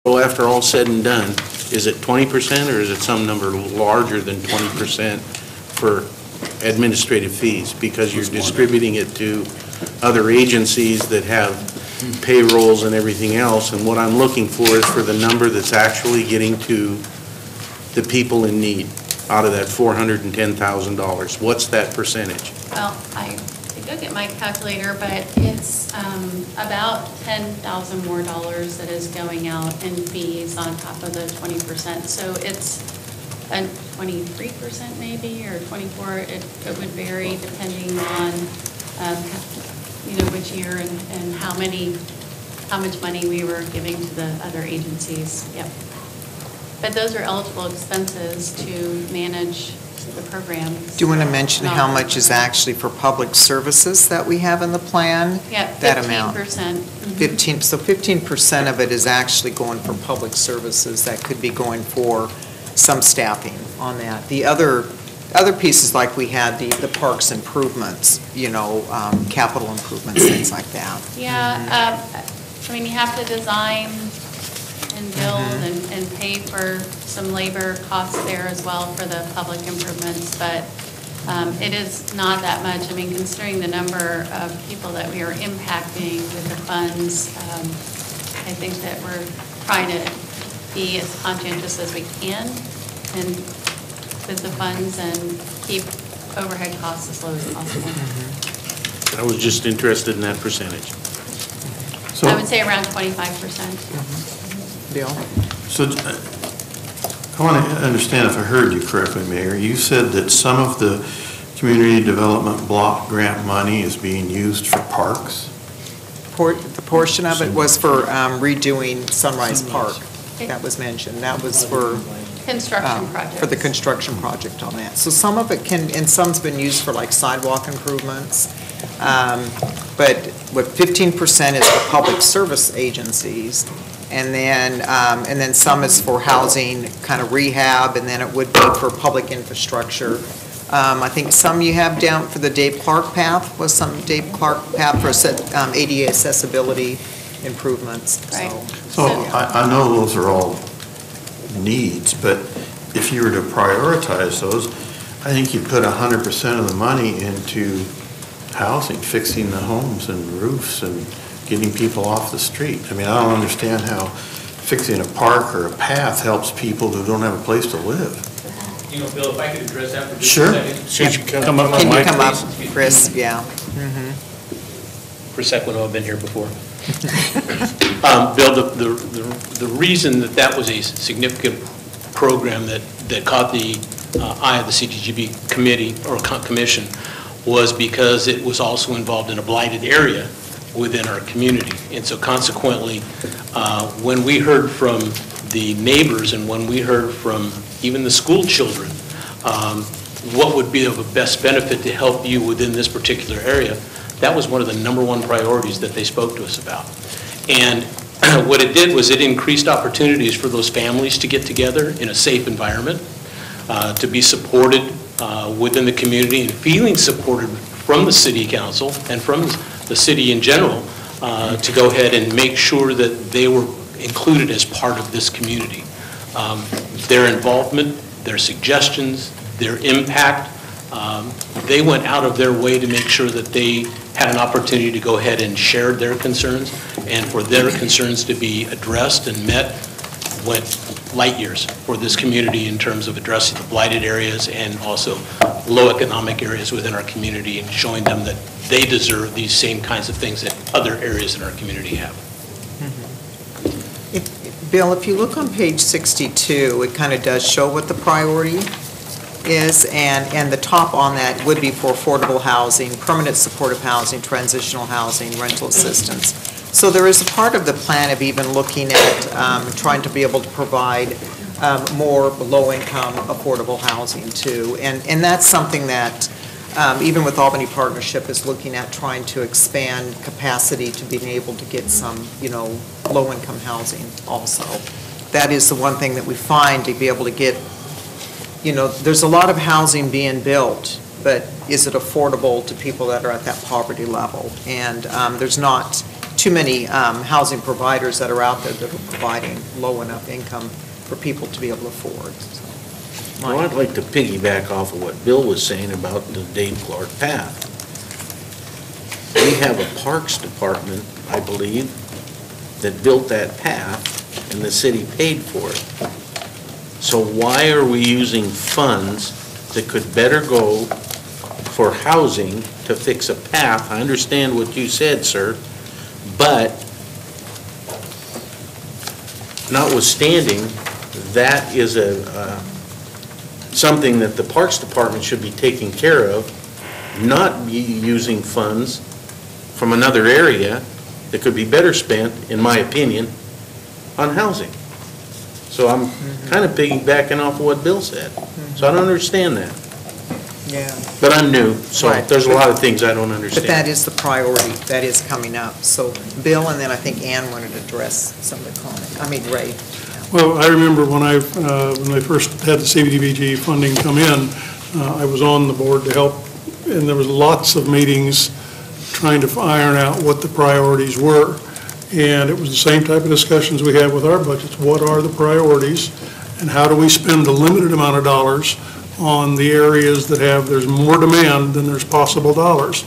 Well, after all said and done, is it 20% or is it some number larger than 20% for administrative fees? Because you're distributing it to other agencies that have payrolls and everything else, and what I'm looking for is for the number that's actually getting to the people in need out of that $410,000. What's that percentage? Well, I could go get my calculator, but it's about $10,000 more that is going out in fees on top of the 20%. So it's a 23% maybe, or 24. It would vary depending on which year and how much money we were giving to the other agencies. Yep. But those are eligible expenses to manage the program. Do you want to mention how much is actually for public services that we have in the plan? Yeah, 15%. That amount. 15%. So 15% of it is actually going for public services. That could be going for some staffing on that. The other pieces, like we had the parks improvements, capital improvements, things like that. Yeah, I mean, you have to design and build and pay for some labor costs there as well for the public improvements, but it is not that much. I mean, considering the number of people that we are impacting with the funds, I think that we're trying to be as conscientious as we can and with the funds and keep overhead costs as low as possible. I was just interested in that percentage. So, I would say around 25%. Bill? So I want to understand if I heard you correctly, Mayor. You said that some of the community development block grant money is being used for parks? The portion of it was for redoing Sunrise Park. That was mentioned. That was for construction project. For the construction project on that. So some of it can, and some's been used for like sidewalk improvements. But what 15% is for public service agencies, and then some is for housing, kind of rehab, and then it would be for public infrastructure. I think some you have down for the Dave Clark Path, was some Dave Clark Path for ADA accessibility improvements. Right. So I know those are all needs, but if you were to prioritize those, I think you put 100% of the money into housing, fixing the homes and roofs and getting people off the street. I mean, I don't understand how fixing a park or a path helps people who don't have a place to live. Bill, if I could address that for just Sure. a second. So you can come up Can on you mic, come up, please? Chris? Yeah. For a second, I've been here before. Bill, the reason that was a significant program that caught the eye of the CDGB committee or commission was because it was also involved in a blighted area within our community. And so consequently, when we heard from the neighbors and when we heard from even the school children, what would be of a best benefit to help you within this particular area, that was one of the #1 priorities that they spoke to us about. And what it did was it increased opportunities for those families to get together in a safe environment, to be supported within the community and feeling supported from the city council and from the city in general to go ahead and make sure that they were included as part of this community. Their involvement, their suggestions, their impact, they went out of their way to make sure that they had an opportunity to go ahead and share their concerns, and for their concerns to be addressed and met went light years for this community in terms of addressing the blighted areas and also low economic areas within our community and showing them that they deserve these same kinds of things that other areas in our community have. Bill, if you look on page 62, it kind of does show what the priority is, and the top on that would be for affordable housing, permanent supportive housing, transitional housing, rental assistance. So there is a part of the plan of even looking at trying to be able to provide more low-income affordable housing too, and that's something that even with Albany Partnership is looking at trying to expand capacity to being able to get some, low-income housing also. That is the one thing that we find to be able to get, there's a lot of housing being built, but is it affordable to people that are at that poverty level? And there's not too many housing providers that are out there that are providing low enough income for people to be able to afford. So, Well, I'd like to piggyback off of what Bill was saying about the Dave Clark path. We have a Parks Department, I believe, that built that path, and the city paid for it. So why are we using funds that could better go for housing to fix a path? I understand what you said, sir, but notwithstanding, that is something that the Parks Department should be taking care of, not be using funds from another area that could be better spent, in my opinion, on housing. So I'm kind of piggybacking off of what Bill said. So I don't understand that. yeah. But I'm new, so Right. there's a lot of things I don't But understand. that is the priority, that is coming up. So Bill, and then I think Ann wanted to address some of the comments. I mean, Ray. Well, I remember when they first had the CDBG funding come in, I was on the board to help, and there was lots of meetings trying to iron out what the priorities were. And it was the same type of discussions we had with our budgets. What are the priorities, and how do we spend a limited amount of dollars on the areas that there's more demand than there's possible dollars?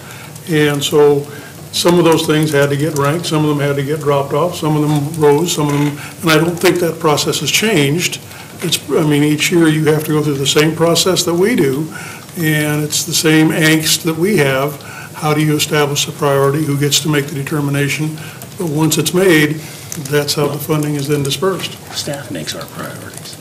And so some of those things had to get ranked, some of them had to get dropped off, some of them rose, some of them, and I don't think that process has changed. Each year you have to go through the same process that we do, and it's the same angst that we have. How do you establish a priority? Who gets to make the determination? But once it's made, that's how the funding is then dispersed. Staff makes our priorities.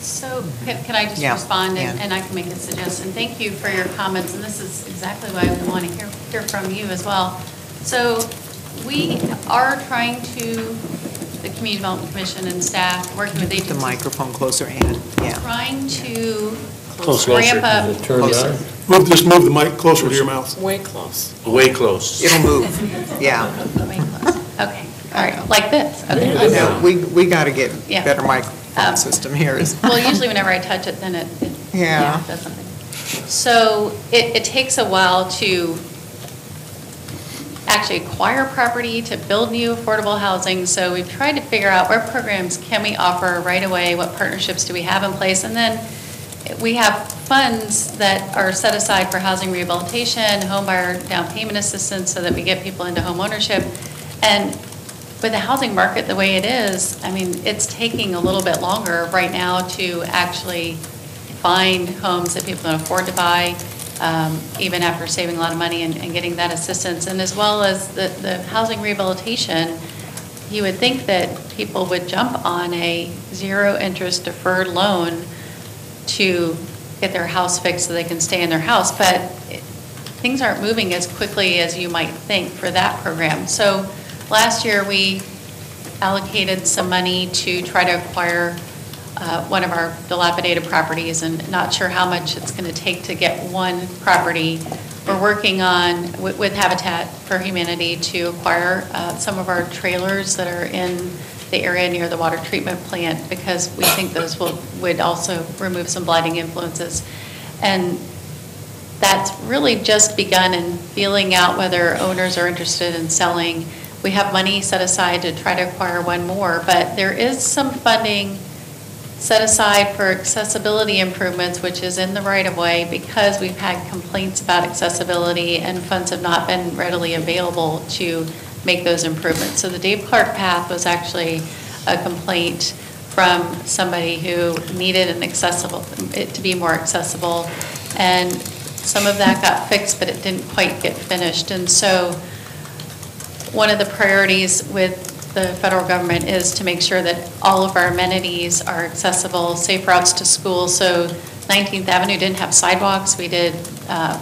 So can I just Yeah, respond, Ann. and I can make a suggestion? Thank you for your comments, and this is exactly why we want to hear from you as well. So we are trying to, the Community Development Commission and staff, working with The agencies. microphone closer, Ann, yeah. Trying to Closer. ramp up. Closer. Just move the mic closer to your mouth. Way close. Way close. It'll move, yeah. Okay, all right, like this. Okay. I know, we got to get Yeah. better microphone system here. Well, usually whenever I touch it, then it Yeah. does something. So it takes a while to actually acquire property, to build new affordable housing. So we've tried to figure out what programs can we offer right away, what partnerships do we have in place, and then we have funds that are set aside for housing rehabilitation, home buyer down payment assistance, so that we get people into home ownership. And with the housing market the way it is, it's taking a little bit longer right now to actually find homes that people can afford to buy, even after saving a lot of money and getting that assistance. And as well as the housing rehabilitation, you would think that people would jump on a zero-interest deferred loan to get their house fixed so they can stay in their house, but things aren't moving as quickly as you might think for that program. So last year, we allocated some money to try to acquire one of our dilapidated properties, and not sure how much it's going to take to get one property. We're working on, with Habitat for Humanity, to acquire some of our trailers that are in the area near the water treatment plant, because we think those would also remove some blighting influences. And that's really just begun in feeling out whether owners are interested in selling. We have money set aside to try to acquire one more, but there is some funding set aside for accessibility improvements, which is in the right-of-way, because we've had complaints about accessibility and funds have not been readily available to make those improvements. So the Dave Clark path was actually a complaint from somebody who needed it to be more accessible, and some of that got fixed, but it didn't quite get finished. And so one of the priorities with the federal government is to make sure that all of our amenities are accessible, safe routes to school. So 19th Avenue didn't have sidewalks. We did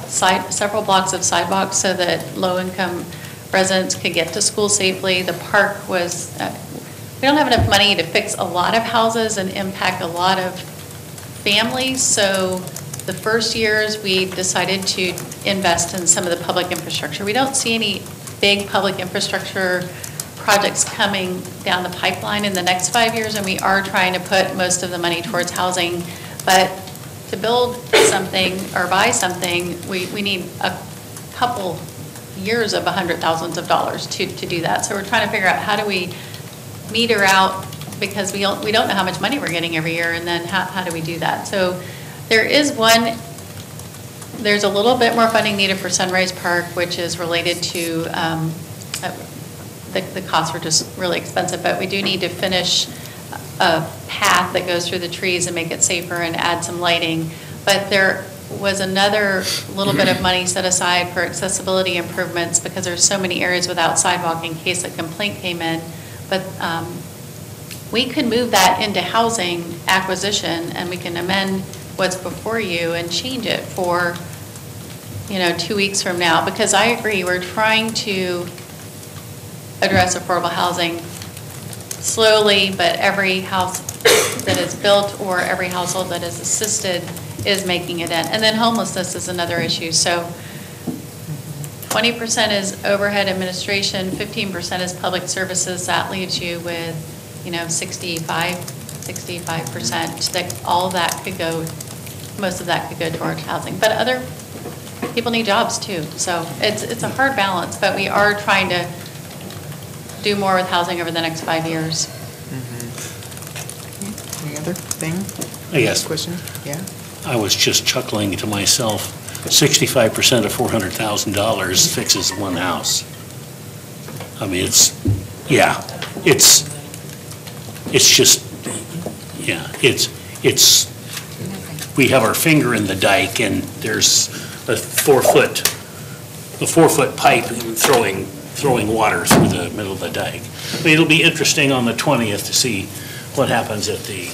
several blocks of sidewalks so that low-income residents could get to school safely. The park was, we don't have enough money to fix a lot of houses and impact a lot of families. So the first years, we decided to invest in some of the public infrastructure. We don't see any big public infrastructure projects coming down the pipeline in the next 5 years, and we are trying to put most of the money towards housing. But to build something or buy something, we need a couple years of hundred thousands of dollars to do that. So we're trying to figure out how do we meter out, because we don't know how much money we're getting every year, and then how do we do that? So there's a little bit more funding needed for Sunrise Park, which is related to, the costs were just really expensive, but we do need to finish a path that goes through the trees and make it safer and add some lighting. But there was another little bit of money set aside for accessibility improvements, because there's so many areas without sidewalk in case a complaint came in. But we could move that into housing acquisition, and we can amend what's before you and change it for, 2 weeks from now. Because I agree, we're trying to address affordable housing slowly, but every house that is built or every household that is assisted is making it in. And then homelessness is another issue. So 20% is overhead administration, 15% is public services. That leaves you with, 65%. That all of that could go, most of that could go towards housing. But other people need jobs too. So it's a hard balance, but we are trying to do more with housing over the next 5 years. Any other thing? Yes. Question? Yeah? I was just chuckling to myself, 65% of $400,000 fixes one house. I mean, it's we have our finger in the dike, and there's a 4-foot pipe throwing water through the middle of the dike. I mean, it'll be interesting on the 20th to see what happens at the